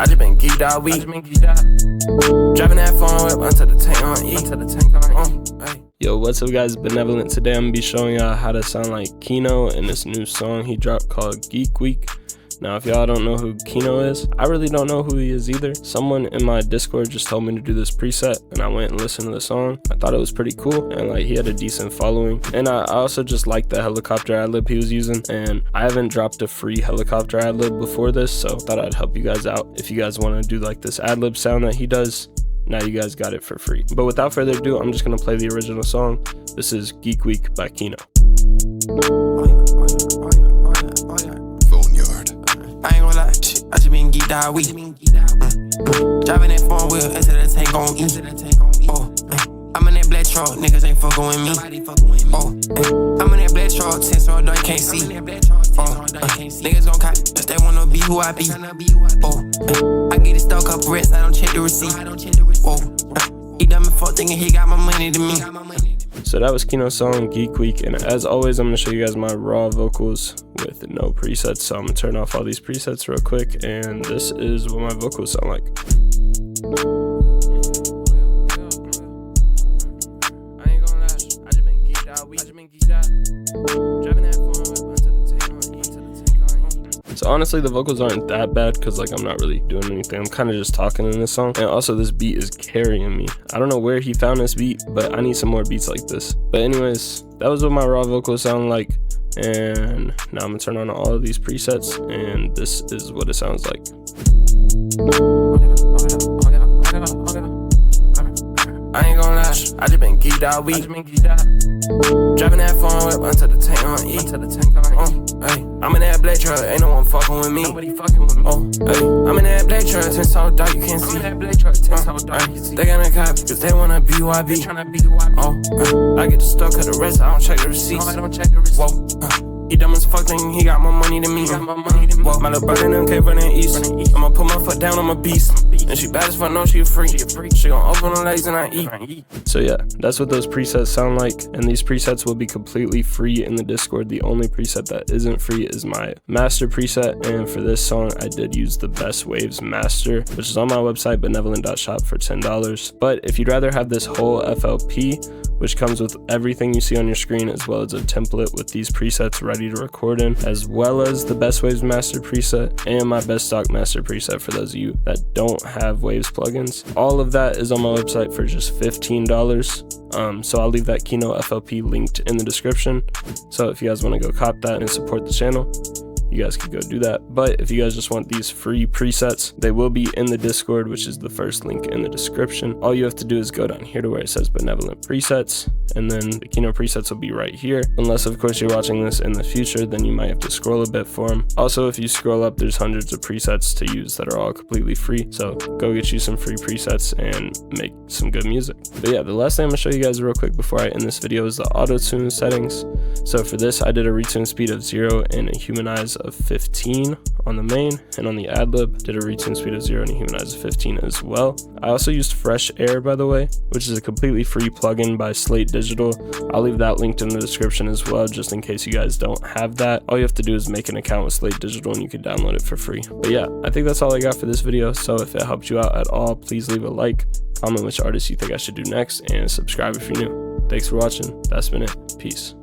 I just been geeked out week. Driving that phone whip until the tank on E. Yo, what's up guys, BNVLNT. Today I'm gonna be showing y'all how to sound like Kino in this new song he dropped called Geek Week. Now if y'all don't know who Kino is, I really don't know who he is either. Someone in my Discord just told me to do this preset and I went and listened to the song. I thought it was pretty cool and like he had a decent following, and I also just liked the helicopter ad-lib he was using, and I haven't dropped a free helicopter ad-lib before this, so I thought I'd help you guys out. If you guys want to do like this ad-lib sound that he does, now you guys got it for free. But without further ado, I'm just gonna play the original song. This is Geek Week by Kino. I ain't gonna lie, shit, I just been geeked out week. Driving that phone wheel until the tank on E. I'm in that black truck, niggas ain't fucking with me. I'm in that black truck, 10 so dark, you can't see. Niggas gon' cop, if they wanna be who I be. I get it stuck up rest, I don't check the receipt. He done me fuck thinking he got my money to me. So that was Kino's song Geek Week, and as always I'm going to show you guys my raw vocals with no presets. So I'm going to turn off all these presets real quick, and this is what my vocals sound like. I ain't gonna lie, I just been geeked out, driving that phone until the tank on E. So honestly the vocals aren't that bad because like I'm not really doing anything, I'm kind of just talking in this song. And also this beat is carrying me. I don't know where he found this beat, but I need some more beats like this. But anyways, that was what my raw vocals sound like, and now I'm gonna turn on all of these presets and this is what it sounds like. I ain't gonna lie, I just been geeked out week. Driving that phone whip until the tank on E. I'm in that black truck, ain't no one fucking with me. I'm in that black truck, 10 so dark you can't see. They gonna copy, cause they wanna be who I be. I get the stuff, cut the rest, I don't check the receipts. He dumb as fuck, thinking he got more money than me. My little brother and them came from the east. I'ma put my foot down, I'm a beast. And she bad as fuck, no, she a freak. She gon' open her legs and I eat. So yeah, that's what those presets sound like, and these presets will be completely free in the Discord. The only preset that isn't free is my master preset, and for this song I did use the Best Waves Master, which is on my website BNVLNT.shop for $10. But if you'd rather have this whole FLP, which comes with everything you see on your screen, as well as a template with these presets ready to record in, as well as the Best Waves Master preset and my Best Stock Master preset for those of you that don't have Waves plugins, all of that is on my website for just $15. So I'll leave that Kino FLP linked in the description, so if you guys want to go cop that and support the channel, you guys could go do that. But if you guys just want these free presets, they will be in the Discord, which is the first link in the description. All you have to do is go down here to where it says BNVLNT presets, and then the Kino presets will be right here, unless of course you're watching this in the future, then you might have to scroll a bit for them. Also, if you scroll up, there's hundreds of presets to use that are all completely free, so go get you some free presets and make some good music. But yeah, the last thing I'm gonna show you guys real quick before I end this video is the auto-tune settings. So for this I did a retune speed of 0 and a humanize of 15 on the main, and on the ad-lib did a retune speed of 0 and a humanize of 15 as well. I also used Fresh Air, by the way, which is a completely free plugin by Slate Digital. I'll leave that linked in the description as well, just in case you guys don't have that. All you have to do is make an account with Slate Digital and you can download it for free. But yeah, I think that's all I got for this video, so if it helped you out at all, please leave a like, comment which artist you think I should do next, and subscribe if you're new. Thanks for watching. That's been it. Peace.